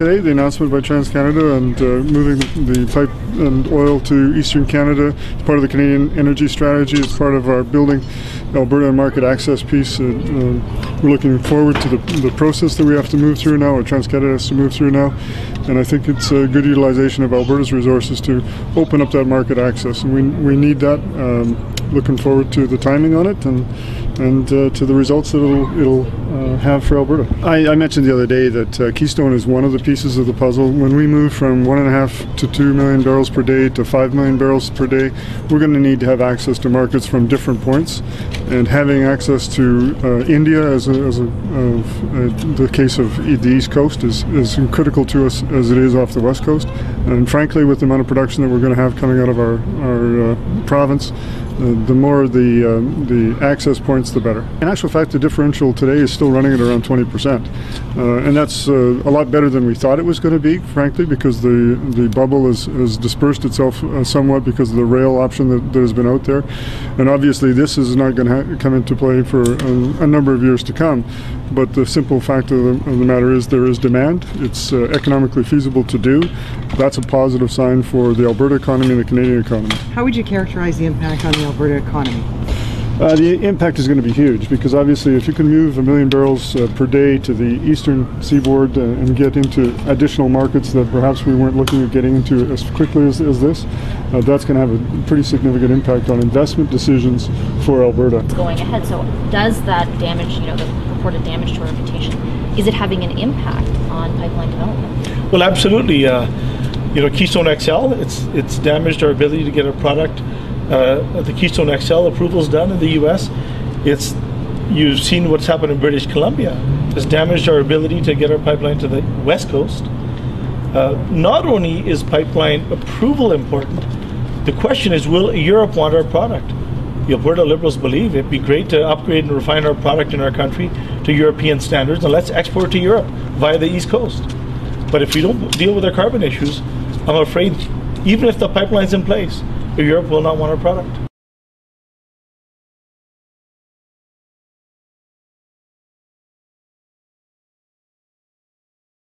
Today, the announcement by TransCanada and moving the pipe and oil to Eastern Canada is part of the Canadian energy strategy. It's part of our building Alberta market access piece. We're looking forward to the process that we have to move through now, or TransCanada has to move through now. And I think it's a good utilization of Alberta's resources to open up that market access. And we need that. Looking forward to the timing on it and to the results that it'll have for Alberta. I mentioned the other day that Keystone is one of the pieces of the puzzle. When we move from 1.5 to 2 million barrels per day to 5 million barrels per day, we're going to need to have access to markets from different points. And having access to India, as the case of the East Coast, is critical to us as it is off the West Coast. And frankly, with the amount of production that we're going to have coming out of our province, the more the access points, the better. In actual fact, the differential today is still running at around 20%. And that's a lot better than we thought it was going to be, frankly, because the bubble has dispersed itself somewhat because of the rail option that has been out there. And obviously this is not going to come into play for a number of years to come. But the simple fact of the matter is there is demand. It's economically feasible to do. That's a positive sign for the Alberta economy and the Canadian economy. How would you characterize the impact on the Alberta economy? The impact is going to be huge because obviously if you can move 1 million barrels per day to the eastern seaboard and get into additional markets that perhaps we weren't looking at getting into as quickly as this, that's going to have a pretty significant impact on investment decisions for Alberta. Going ahead, so does that damage, the reported damage to our reputation, is it having an impact on pipeline development? Well, absolutely. Keystone XL, it's damaged our ability to get our product. The Keystone XL approval's done in the U.S. You've seen what's happened in British Columbia. It's damaged our ability to get our pipeline to the West Coast. Not only is pipeline approval important, the question is, will Europe want our product? The Alberta Liberals believe it'd be great to upgrade and refine our product in our country to European standards, and let's export to Europe via the East Coast. But if we don't deal with our carbon issues, I'm afraid even if the pipeline's in place, Europe will not want our product.